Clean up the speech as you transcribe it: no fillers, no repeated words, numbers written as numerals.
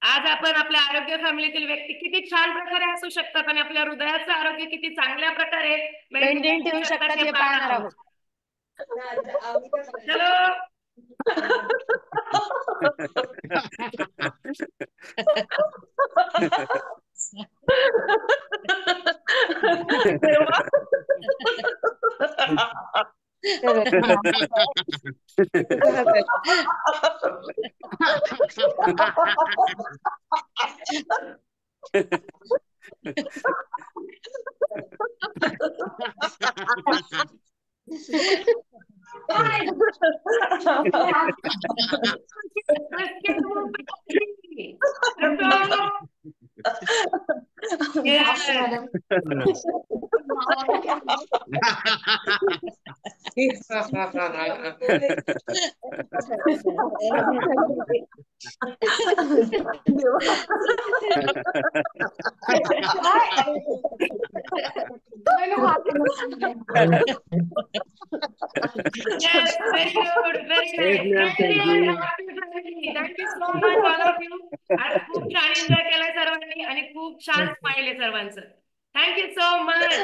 आज आपण आपल्या आरोग्य फॅमिलीतील व्यक्ती किती छान प्रकारे असू शकतात आणि आपल्या हृदयाचं आरोग्य किती चांगल्या प्रकारे मेंटेन मेंटेन ठेवू शकतात शकतात हे हे पाहणार पाहणार आहोत. आहोत. चलो. Yes, very good, very nice. Healthy and happy family. Thank you so much all of you. आज खूप छान एन्जॉय केलाय सर्वांनी आणि खूप छान स्माइल आहे सर्वांचं. Thank you so much.